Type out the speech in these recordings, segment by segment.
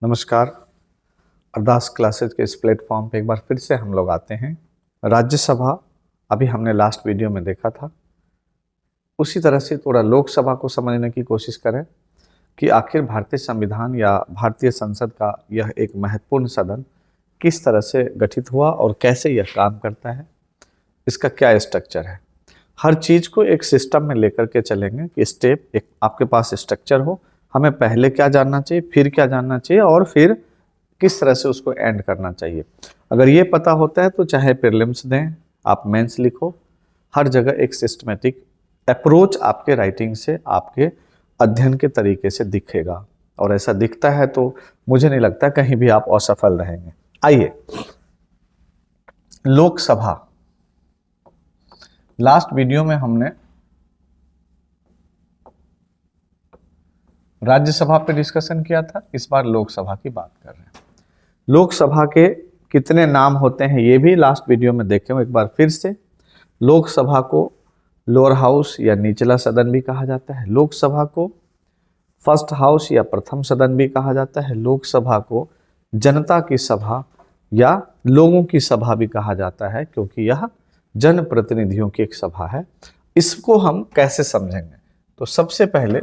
नमस्कार। अरदास क्लासेज के इस प्लेटफॉर्म पे एक बार फिर से हम लोग आते हैं। राज्यसभा अभी हमने लास्ट वीडियो में देखा था, उसी तरह से थोड़ा लोकसभा को समझने की कोशिश करें कि आखिर भारतीय संविधान या भारतीय संसद का यह एक महत्वपूर्ण सदन किस तरह से गठित हुआ और कैसे यह काम करता है, इसका क्या स्ट्रक्चर है। हर चीज़ को एक सिस्टम में लेकर के चलेंगे कि स्टेप एक आपके पास स्ट्रक्चर हो, हमें पहले क्या जानना चाहिए, फिर क्या जानना चाहिए और फिर किस तरह से उसको एंड करना चाहिए। अगर ये पता होता है तो चाहे प्रीलिम्स दें, आप मेंस लिखो, हर जगह एक सिस्टमेटिक अप्रोच आपके राइटिंग से, आपके अध्ययन के तरीके से दिखेगा। और ऐसा दिखता है तो मुझे नहीं लगता कहीं भी आप असफल रहेंगे। आइए, लोकसभा, लास्ट वीडियो में हमने राज्यसभा पे डिस्कशन किया था, इस बार लोकसभा की बात कर रहे हैं। लोकसभा के कितने नाम होते हैं ये भी लास्ट वीडियो में देखे, एक बार फिर से। लोकसभा को लोअर हाउस या निचला सदन भी कहा जाता है, लोकसभा को फर्स्ट हाउस या प्रथम सदन भी कहा जाता है, लोकसभा को जनता की सभा या लोगों की सभा भी कहा जाता है, क्योंकि यह जनप्रतिनिधियों की एक सभा है। इसको हम कैसे समझेंगे? तो सबसे पहले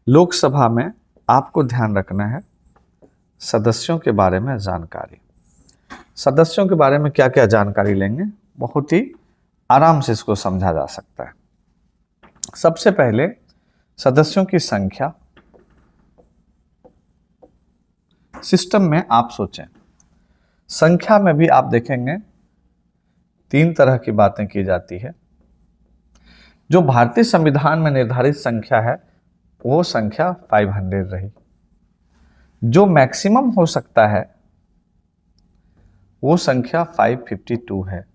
लोकसभा में आपको ध्यान रखना है सदस्यों के बारे में जानकारी। सदस्यों के बारे में क्या क्या जानकारी लेंगे, बहुत ही आराम से इसको समझा जा सकता है। सबसे पहले सदस्यों की संख्या। सिस्टम में आप सोचें, संख्या में भी आप देखेंगे तीन तरह की बातें की जाती है। जो भारतीय संविधान में निर्धारित संख्या है वो संख्या 500 रही। जो मैक्सिमम हो सकता है वो संख्या 552 है।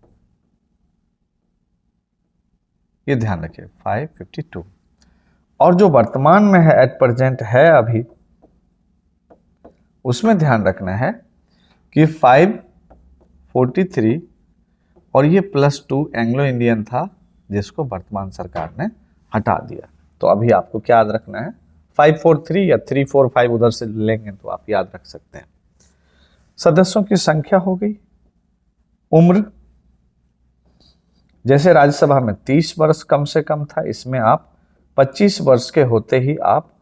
ये ध्यान रखिए, 552। और जो वर्तमान में है, एट प्रेजेंट है अभी, उसमें ध्यान रखना है कि 543 और ये +2 एंग्लो इंडियन था, जिसको वर्तमान सरकार ने हटा दिया। तो अभी आपको क्या याद रखना है, 543 या 345 उधर से लेंगे तो आप याद रख सकते हैं। सदस्यों की संख्या हो गई। उम्र, जैसे राज्यसभा में 30 वर्ष कम से कम था, इसमें आप 25 वर्ष के होते ही आप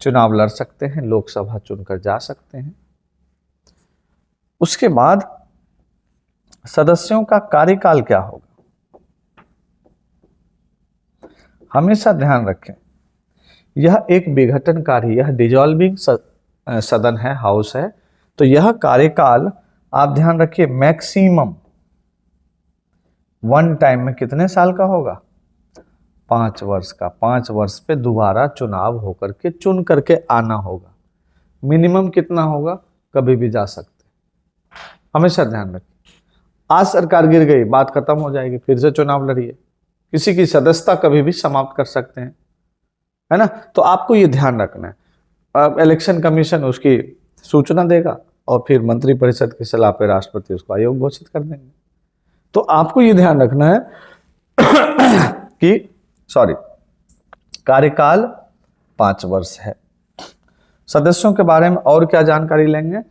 चुनाव लड़ सकते हैं, लोकसभा चुनकर जा सकते हैं। उसके बाद सदस्यों का कार्यकाल क्या होगा, हमेशा ध्यान रखें। यह एक विघटनकारी, यह डिजॉल्विंग सदन है, हाउस है, तो यह कार्यकाल आप ध्यान रखिए मैक्सिमम वन टाइम में कितने साल का होगा, 5 वर्ष का। 5 वर्ष पे दोबारा चुनाव होकर के चुन करके आना होगा। मिनिमम कितना होगा, कभी भी जा सकते, हमेशा ध्यान रखिए। आज सरकार गिर गई, बात खत्म हो जाएगी, फिर से चुनाव लड़िए। किसी की सदस्यता कभी भी समाप्त कर सकते हैं, है ना। तो आपको ये ध्यान रखना है। इलेक्शन कमीशन उसकी सूचना देगा और फिर मंत्रिपरिषद की सलाह पे राष्ट्रपति उसको आयोग घोषित कर देंगे। तो आपको ये ध्यान रखना है कि कार्यकाल 5 वर्ष है। सदस्यों के बारे में और क्या जानकारी लेंगे,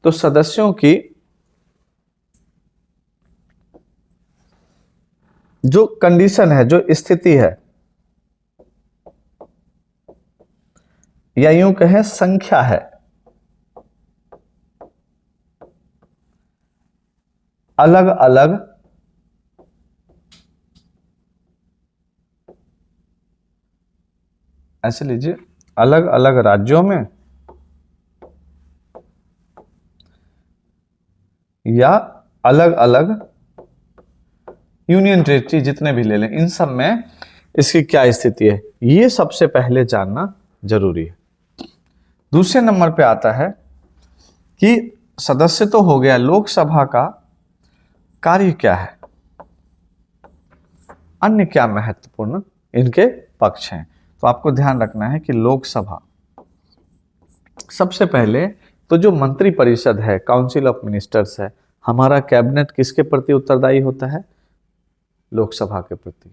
तो सदस्यों की जो कंडीशन है, जो स्थिति है, या यूं कहें संख्या है, अलग अलग ऐसे लीजिए, अलग अलग राज्यों में या अलग अलग यूनियन टेरिटरी, जितने भी ले लें, इन सब में इसकी क्या स्थिति है, ये सबसे पहले जानना जरूरी है। दूसरे नंबर पे आता है कि सदस्य तो हो गया, लोकसभा का कार्य क्या है, अन्य क्या महत्वपूर्ण इनके पक्ष हैं। तो आपको ध्यान रखना है कि लोकसभा, सबसे पहले तो जो मंत्री परिषद है, काउंसिल ऑफ मिनिस्टर्स है, हमारा कैबिनेट किसके प्रति उत्तरदायी होता है, लोकसभा के प्रति।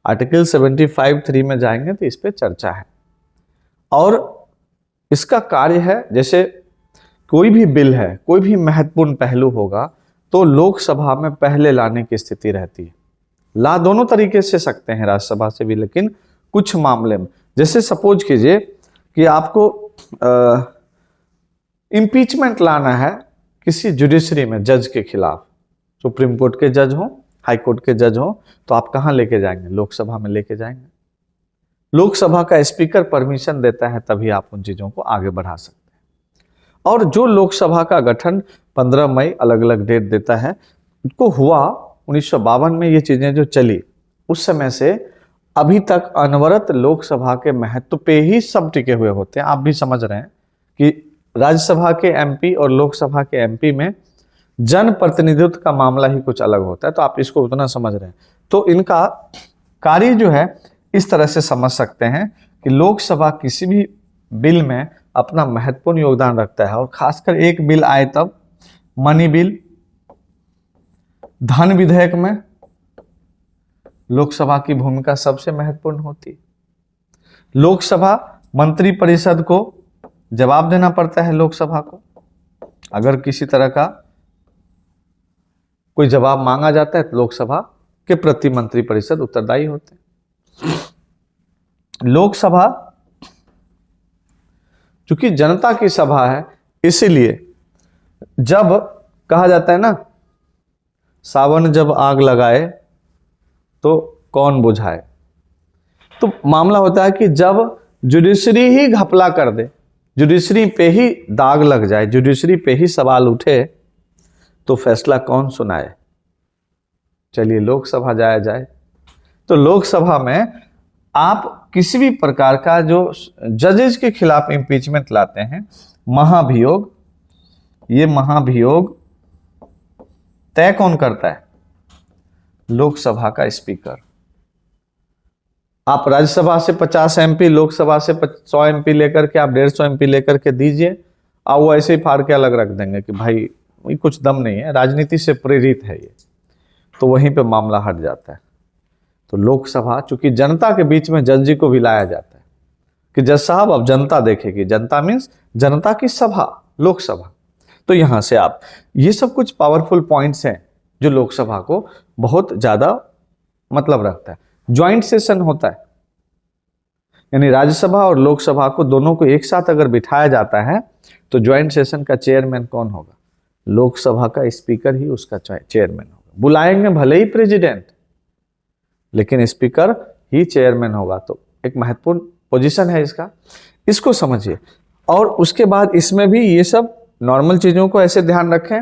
आर्टिकल 75(3) में जाएंगे तो इस पे चर्चा है। और इसका कार्य है, जैसे कोई भी बिल है, कोई भी महत्वपूर्ण पहलू होगा तो लोकसभा में पहले लाने की स्थिति रहती है। ला दोनों तरीके से सकते हैं, राज्यसभा से भी, लेकिन कुछ मामले में, जैसे सपोज कीजिए कि आपको इम्पीचमेंट लाना है किसी जुडिशरी में जज के खिलाफ, सुप्रीम कोर्ट के जज हो, हाई कोर्ट के जज हो, तो आप कहां लेके जाएंगे? लोकसभा में लेके जाएंगे। लोकसभा का स्पीकर परमिशन देता है, तभी आप उन चीजों को आगे बढ़ा सकते हैं। और जो लोकसभा का गठन 15 मई अलग अलग डेट देता है, उसको हुआ 1952 में, ये चीजें जो चली उस समय से अभी तक अनवरत लोकसभा के महत्व पे ही सब टिके हुए होते हैं। आप भी समझ रहे हैं कि राज्यसभा के एमपी और लोकसभा के एमपी में जन प्रतिनिधित्व का मामला ही कुछ अलग होता है, तो आप इसको उतना समझ रहे हैं। तो इनका कार्य जो है इस तरह से समझ सकते हैं कि लोकसभा किसी भी बिल में अपना महत्वपूर्ण योगदान रखता है, और खासकर एक बिल आए तब, मनी बिल, धन विधेयक में लोकसभा की भूमिका सबसे महत्वपूर्ण होती है। लोकसभा मंत्री परिषद को जवाब देना पड़ता है लोकसभा को, अगर किसी तरह का कोई जवाब मांगा जाता है तो लोकसभा के प्रति मंत्री परिषद उत्तरदायी होते हैं। लोकसभा चूंकि जनता की सभा है, इसीलिए जब कहा जाता है ना, सावन जब आग लगाए तो कौन बुझाए, तो मामला होता है कि जब जुडिशरी ही घपला कर दे, जुडिशरी पे ही दाग लग जाए, जुडिशरी पे ही सवाल उठे, तो फैसला कौन सुनाए? चलिए लोकसभा जाया जाए। तो लोकसभा में आप किसी भी प्रकार का जो जजेस के खिलाफ इंपीचमेंट लाते हैं, महाभियोग, ये महाभियोग तय कौन करता है? लोकसभा का स्पीकर। आप राज्यसभा से 50 एमपी, लोकसभा से 100 एमपी लेकर के, आप 150 एमपी लेकर के दीजिए, और वो ऐसे ही फाड़ के अलग रख देंगे कि भाई कुछ दम नहीं है, राजनीति से प्रेरित है ये, तो वहीं पे मामला हट जाता है। तो लोकसभा, चूंकि जनता के बीच में जज जी को भी लाया जाता है कि जज साहब अब जनता देखेगी, जनता मीन्स जनता की सभा, लोकसभा। तो यहां से आप, ये सब कुछ पावरफुल पॉइंट्स हैं जो लोकसभा को बहुत ज्यादा मतलब रखता है। ज्वाइंट सेशन होता है, यानी राज्यसभा और लोकसभा को दोनों को एक साथ अगर बिठाया जाता है तो ज्वाइंट सेशन का चेयरमैन कौन होगा? लोकसभा का स्पीकर ही उसका चेयरमैन होगा। बुलाएंगे भले ही प्रेसिडेंट, लेकिन स्पीकर ही चेयरमैन होगा। तो एक महत्वपूर्ण पोजीशन है इसका, इसको समझिए। और उसके बाद इसमें भी ये सब नॉर्मल चीजों को ऐसे ध्यान रखें।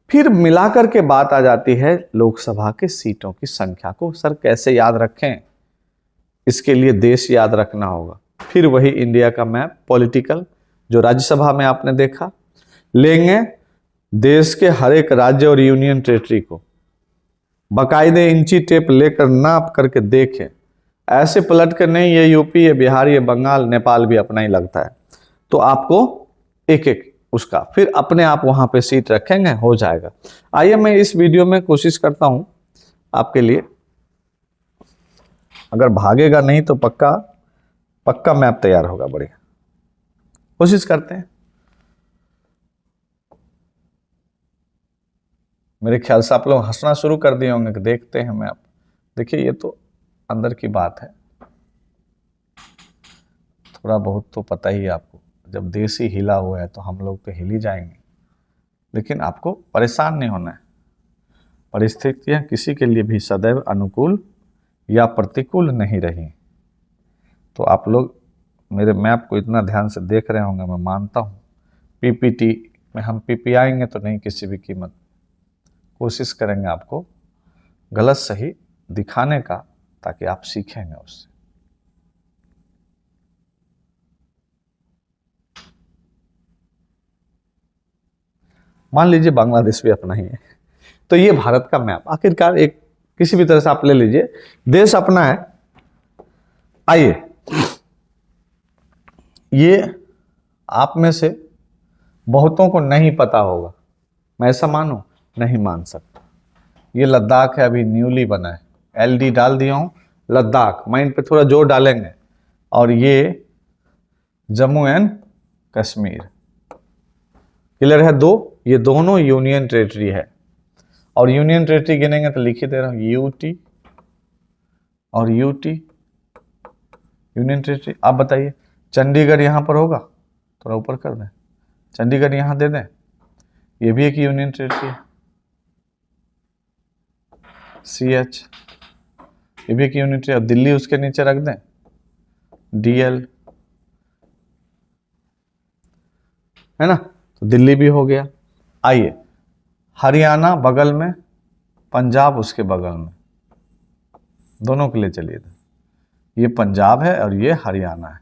फिर मिलाकर के बात आ जाती है लोकसभा के सीटों की संख्या को। सर कैसे याद रखें? इसके लिए देश याद रखना होगा। फिर वही इंडिया का मैप पॉलिटिकल, जो राज्यसभा में आपने देखा, लेंगे देश के हर एक राज्य और यूनियन टेरिटरी को बाकायदे इंची टेप लेकर नाप करके देखें। ऐसे पलट कर नहीं, ये यूपी, ये बिहार, ये बंगाल, नेपाल भी अपना ही लगता है, तो आपको एक एक उसका फिर अपने आप वहां पे सीट रखेंगे, हो जाएगा। आइए मैं इस वीडियो में कोशिश करता हूं आपके लिए, अगर भागेगा नहीं तो पक्का पक्का मैप तैयार होगा, बढ़िया कोशिश करते हैं। मेरे ख्याल से आप लोग हंसना शुरू कर दिए होंगे कि देखते हैं मैप। देखिए ये तो अंदर की बात है, थोड़ा बहुत तो पता ही है आपको। जब देश ही हिला हुआ है तो हम लोग तो हिल ही जाएंगे, लेकिन आपको परेशान नहीं होना है। परिस्थितियां किसी के लिए भी सदैव अनुकूल या प्रतिकूल नहीं रही। तो आप लोग मेरे मैप को इतना ध्यान से देख रहे होंगे, मैं मानता हूँ। पीपीटी में हम पीपीआएंगे तो नहीं, किसी भी कीमत कोशिश करेंगे आपको गलत सही दिखाने का, ताकि आप सीखेंगे उससे। मान लीजिए बांग्लादेश भी अपना ही है, तो ये भारत का मैप आखिरकार एक किसी भी तरह से आप ले लीजिए, देश अपना है। आइए, ये आप में से बहुतों को नहीं पता होगा, मैं ऐसा मानूं? नहीं मान सकता। ये लद्दाख है, अभी न्यूली बना है, एलडी डाल दिया हूं, लद्दाख, माइंड पे थोड़ा जोर डालेंगे। और ये जम्मू एंड कश्मीर। क्लियर है? दो, ये दोनों यूनियन टेरिटरी है। और यूनियन टेरिटरी गिनेंगे तो लिख ही दे रहा हूं, यूटी और यूटी यूनियन टेरिटरी। आप बताइए, चंडीगढ़ यहां पर होगा, थोड़ा ऊपर कर दें, चंडीगढ़ यहां दे दें, ये भी एक यूनियन टेरिटरी है। CH, ये भी एक यूनियन टेरिटरी। अब दिल्ली उसके नीचे रख दें, DL, है ना, तो दिल्ली भी हो गया। आइए, हरियाणा बगल में, पंजाब उसके बगल में, दोनों के लिए चलिए, ये पंजाब है और ये हरियाणा है,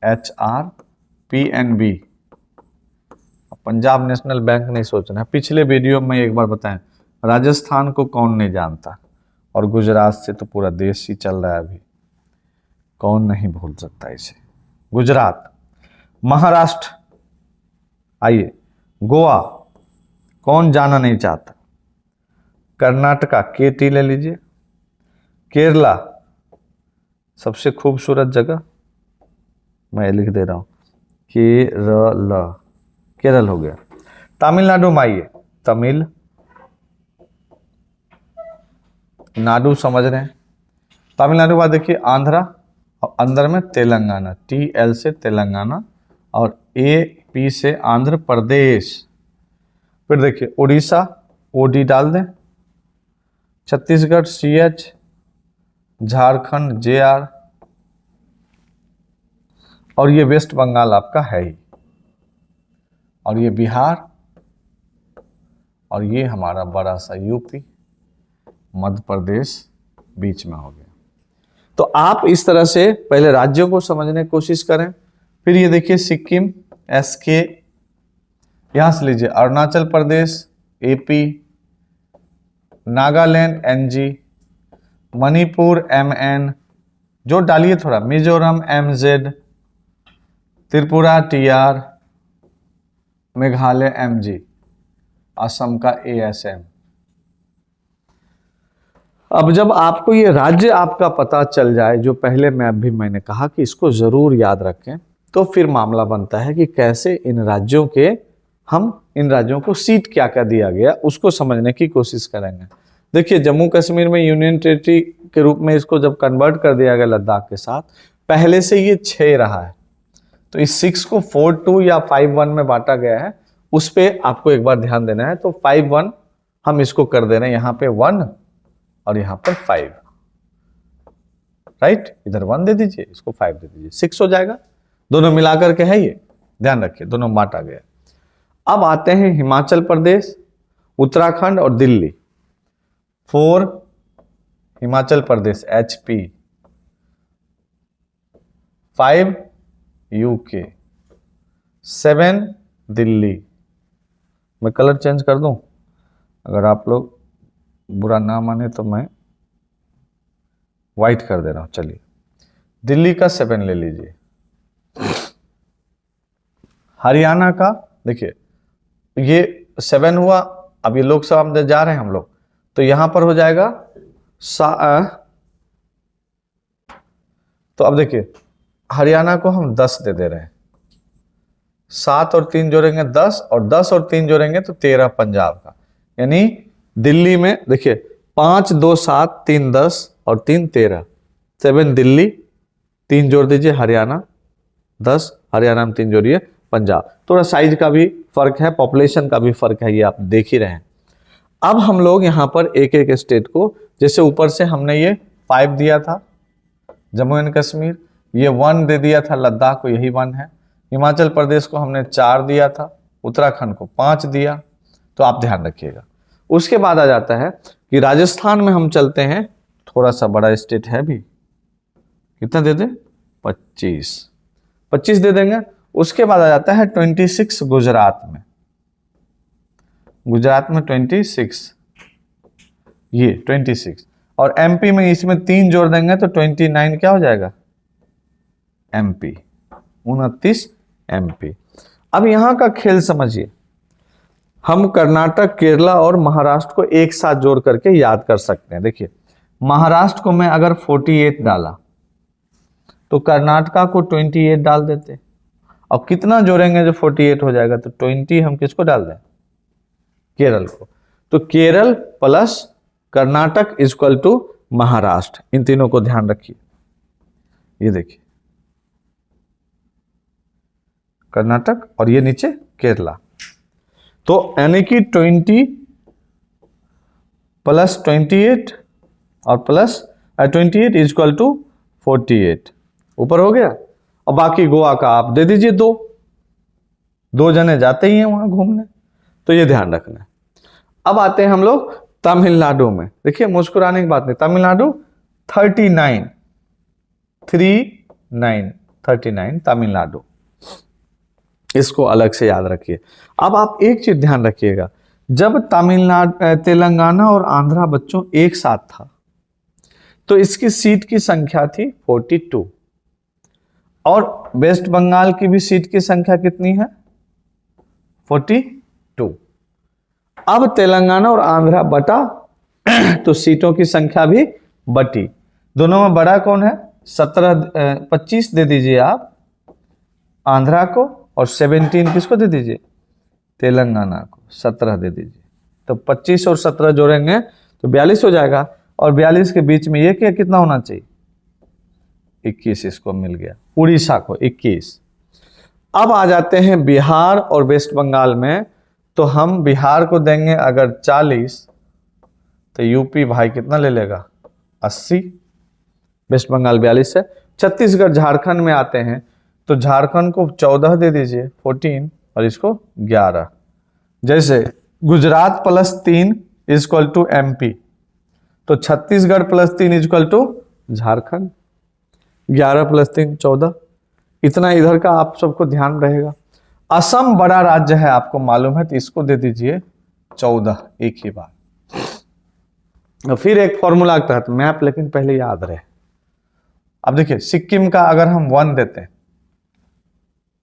HRPNB। पंजाब नेशनल बैंक नहीं सोचना है। पिछले वीडियो में एक बार बताएं, राजस्थान को कौन नहीं जानता, और गुजरात से तो पूरा देश ही चल रहा है अभी, कौन नहीं भूल सकता इसे। गुजरात, महाराष्ट्र, आइए, गोवा कौन जाना नहीं चाहता, कर्नाटका KT ले लीजिए, केरला सबसे खूबसूरत जगह मैं लिख दे रहा हूं, केरल हो गया। तमिलनाडु में आइए, नाडु समझ रहे हैं, तमिलनाडु बाद देखिए आंध्रा, और अंदर में तेलंगाना, TL से तेलंगाना और AP से आंध्र प्रदेश। फिर देखिए उड़ीसा, OD डाल दें, छत्तीसगढ़ CH, झारखंड JR, और ये वेस्ट बंगाल आपका है ही, और ये बिहार, और ये हमारा बड़ा सा UP, मध्य प्रदेश बीच में हो गया। तो आप इस तरह से पहले राज्यों को समझने की कोशिश करें। फिर ये देखिए सिक्किम SK, यहां से लीजिए Arunachal Pradesh AP, Nagaland NG, Manipur MN, जो डालिए थोड़ा, Mizoram MZ, Tripura TR, Meghalaya MG, Assam का ASM। अब जब आपको ये राज्य आपका पता चल जाए, जो पहले में भी मैंने कहा कि इसको जरूर याद रखें, तो फिर मामला बनता है कि कैसे इन राज्यों को सीट क्या क्या दिया गया उसको समझने की कोशिश करेंगे। देखिए जम्मू कश्मीर में यूनियन टेरिटरी के रूप में इसको जब कन्वर्ट कर दिया गया लद्दाख के साथ, पहले से ये 6 रहा है, तो इस 6 को 4-2 या 5-1 में बांटा गया है, उस पर आपको एक बार ध्यान देना है। तो 5-1 हम इसको कर दे रहे हैं, यहाँ पे 1 और यहाँ पर 5, राइट, इधर 1 दे दीजिए, इसको 5 दे दीजिए, 6 हो जाएगा। दोनों मिलाकर के है ये, ध्यान रखिए, दोनों बांटा गया। अब आते हैं हिमाचल प्रदेश, उत्तराखंड और दिल्ली। 4 Himachal Pradesh HP, 5 UK, 7 Delhi. मैं कलर चेंज कर दूं, अगर आप लोग बुरा ना माने तो मैं व्हाइट कर दे रहा हूं। चलिए दिल्ली का 7 ले लीजिए। हरियाणा का देखिए ये 7 हुआ। अब ये लोकसभा में जा रहे हैं हम लोग, तो यहां पर हो जाएगा तो अब देखिए हरियाणा को हम 10 दे दे रहे हैं, 7 और 3 जोड़ेंगे 10, और 10 और 3 जोड़ेंगे तो 13 पंजाब का। यानी दिल्ली में देखिए 5, 2, 7, 3, 10 और 3, 13, 7 दिल्ली, 3 जोड़ दीजिए हरियाणा, 10 हरियाणा में 3 जोड़िए पंजाब। थोड़ा साइज का भी फर्क है, पॉपुलेशन का भी फर्क है, ये आप देख ही रहे हैं। अब हम लोग यहाँ पर एक एक स्टेट को, जैसे ऊपर से हमने ये 5 दिया था जम्मू एंड कश्मीर, ये 1 दे दिया था लद्दाख को, यही 1 है। हिमाचल प्रदेश को हमने 4 दिया था, उत्तराखंड को 5 दिया, तो आप ध्यान रखिएगा। उसके बाद आ जाता है कि राजस्थान में हम चलते हैं, थोड़ा सा बड़ा स्टेट है भी, कितना दे दें, 25 दे देंगे। उसके बाद आ जाता है 26 गुजरात में, 26 ये 26, और MP में इसमें 3 जोड़ देंगे तो 29 क्या हो जाएगा, MP, 29 MP। अब यहां का खेल समझिए, हम कर्नाटक, केरला और महाराष्ट्र को एक साथ जोड़ करके याद कर सकते हैं। देखिए महाराष्ट्र को मैं अगर 48 डाला तो कर्नाटका को 28 डाल देते, और कितना जोड़ेंगे जो 48 हो जाएगा, तो 20 हम किसको डाल दें, केरल को। तो Kerala plus Karnataka equal to Maharashtra, इन तीनों को ध्यान रखिए। ये देखिए कर्नाटक और ये नीचे केरला। तो यानी कि 20 प्लस 28 और प्लस 28 इक्वल टू 48 ऊपर हो गया। और बाकी गोवा का आप दे दीजिए, दो जने जाते ही हैं वहां घूमने, तो ये ध्यान रखना है। अब आते हैं हम लोग तमिलनाडु में। देखिए मुस्कुराने की बात नहीं, तमिलनाडु 39 तमिलनाडु, इसको अलग से याद रखिए। अब आप एक चीज ध्यान रखिएगा, जब तमिलनाडु तेलंगाना और आंध्रा बच्चों एक साथ था तो इसकी सीट की संख्या थी 42 और वेस्ट बंगाल की भी सीट की संख्या कितनी है 42। अब तेलंगाना और आंध्रा बटा तो सीटों की संख्या भी बटी। दोनों में बड़ा कौन है, 25 दे दीजिए आप आंध्रा को और 17 किसको दे दीजिए, तेलंगाना को 17 दे दीजिए। तो 25 और 17 जोड़ेंगे तो 42 हो जाएगा, और 42 के बीच में ये क्या कितना होना चाहिए, 21 इसको मिल गया, उड़ीसा को 21। अब आ जाते हैं बिहार और वेस्ट बंगाल में, तो हम बिहार को देंगे अगर 40 तो यूपी भाई कितना ले लेगा 80, वेस्ट बंगाल 42 है। छत्तीसगढ़ झारखंड में आते हैं तो झारखंड को 14 दे दीजिए 14 और इसको 11। जैसे Gujarat plus 3 equal to MP, तो Chhattisgarh plus 3 equal to Jharkhand, 11 plus 3 14। इतना इधर का आप सबको ध्यान रहेगा। असम बड़ा राज्य है आपको मालूम है, तो इसको दे दीजिए 14 एक ही बार। फिर एक फॉर्मूला के तहत मैप, लेकिन पहले याद रहे। अब देखिए सिक्किम का अगर हम 1 देते हैं,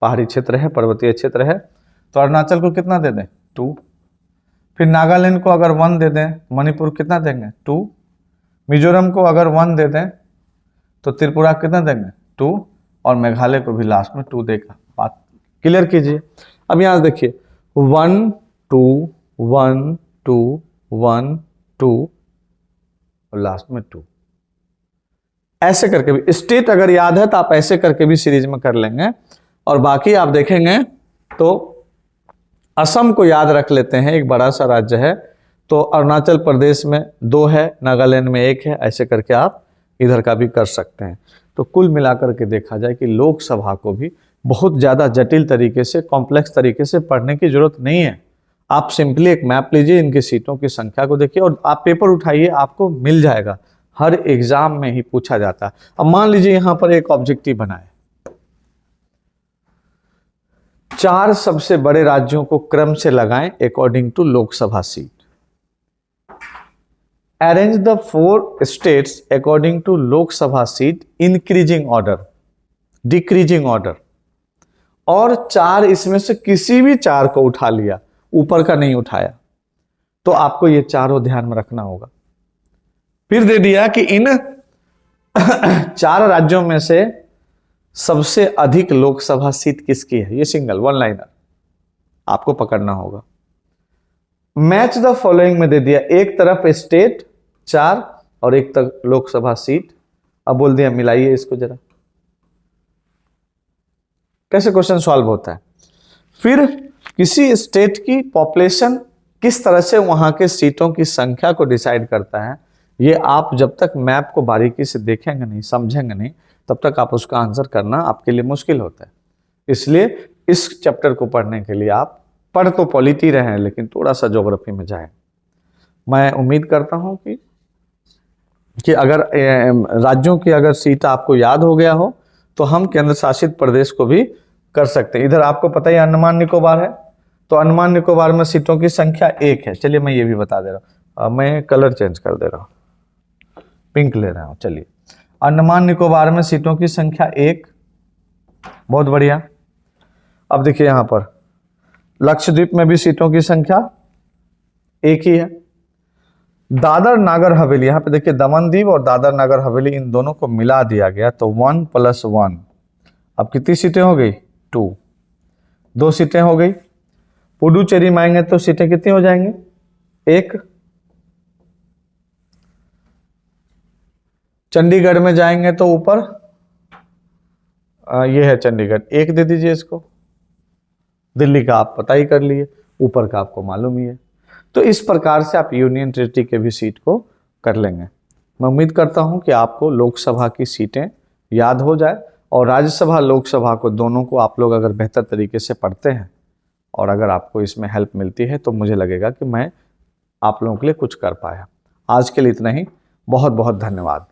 पहाड़ी क्षेत्र है, पर्वतीय क्षेत्र है, तो अरुणाचल को कितना दे दें 2। फिर नागालैंड को अगर 1 दे दें, मणिपुर कितना देंगे 2। मिजोरम को अगर 1 दे दें तो त्रिपुरा कितना देंगे 2, और मेघालय को भी लास्ट में 2 देगा। बात क्लियर कीजिए। अब यहां देखिए 1 2 1 2 1 2 और लास्ट में 2। ऐसे करके भी स्टेट अगर याद है तो आप ऐसे करके भी सीरीज में कर लेंगे। और बाकी आप देखेंगे तो असम को याद रख लेते हैं, एक बड़ा सा राज्य है। तो अरुणाचल प्रदेश में 2 है, नागालैंड में 1 है, ऐसे करके आप इधर का भी कर सकते हैं। तो कुल मिलाकर के देखा जाए कि लोकसभा को भी बहुत ज़्यादा जटिल तरीके से, कॉम्प्लेक्स तरीके से पढ़ने की जरूरत नहीं है। आप सिंपली एक मैप लीजिए, इनकी सीटों की संख्या को देखिए और आप पेपर उठाइए, आपको मिल जाएगा। हर एग्जाम में ही पूछा जाता है। अब मान लीजिए यहां पर एक ऑब्जेक्टिव बनाए, 4 सबसे बड़े राज्यों को क्रम से लगाएं according to Lok Sabha seat. Arrange the 4 states according to Lok Sabha seat increasing order, decreasing order. और 4 इसमें से किसी भी 4 को उठा लिया, ऊपर का नहीं उठाया, तो आपको ये चारों ध्यान में रखना होगा। फिर दे दिया कि इन 4 राज्यों में से सबसे अधिक लोकसभा सीट किसकी है, ये सिंगल 1 लाइनर आपको पकड़ना होगा। मैच द फॉलोइंग में दे दिया, एक तरफ स्टेट 4 और एक तरफ लोकसभा सीट। अब बोल दिया मिलाइए इसको जरा, कैसे क्वेश्चन सॉल्व होता है। फिर किसी स्टेट की पॉपुलेशन किस तरह से वहां के सीटों की संख्या को डिसाइड करता है, ये आप जब तक मैप को बारीकी से देखेंगे नहीं, समझेंगे नहीं, तब तक आप उसका आंसर करना आपके लिए मुश्किल होता है। इसलिए इस चैप्टर को पढ़ने के लिए आप पढ़ तो पॉलिटी रहे हैं, लेकिन थोड़ा सा ज्योग्राफी में जाएं। मैं उम्मीद करता हूं कि अगर राज्यों की अगर सीट आपको याद हो गया हो तो हम केंद्र शासित प्रदेश को भी कर सकते हैं। इधर आपको पता ही अंडमान निकोबार है, तो अंडमान निकोबार में सीटों की संख्या 1 है। चलिए मैं ये भी बता दे रहा हूँ, मैं कलर चेंज कर दे रहा हूँ, पिंक ले रहा हूँ। चलिए अंडमान निकोबार में सीटों की संख्या 1, बहुत बढ़िया। अब देखिए यहां पर लक्षद्वीप में भी सीटों की संख्या 1 ही है। दादर नागर हवेली, यहां पे देखिए दमन दीव और दादर नागर हवेली, इन दोनों को मिला दिया गया तो 1 + 1, अब कितनी सीटें हो गई 2। 2 सीटें हो गई। पुडुचेरी में आएंगे तो सीटें कितनी हो जाएंगी? 1। चंडीगढ़ में जाएंगे तो ऊपर ये है चंडीगढ़, 1 दे दीजिए इसको। दिल्ली का आप पता ही कर लिए, ऊपर का आपको मालूम ही है। तो इस प्रकार से आप यूनियन टेरिटरी के भी सीट को कर लेंगे। मैं उम्मीद करता हूं कि आपको लोकसभा की सीटें याद हो जाए, और राज्यसभा लोकसभा को दोनों को आप लोग अगर बेहतर तरीके से पढ़ते हैं और अगर आपको इसमें हेल्प मिलती है तो मुझे लगेगा कि मैं आप लोगों के लिए कुछ कर पाया। आज के लिए इतना ही। बहुत बहुत धन्यवाद।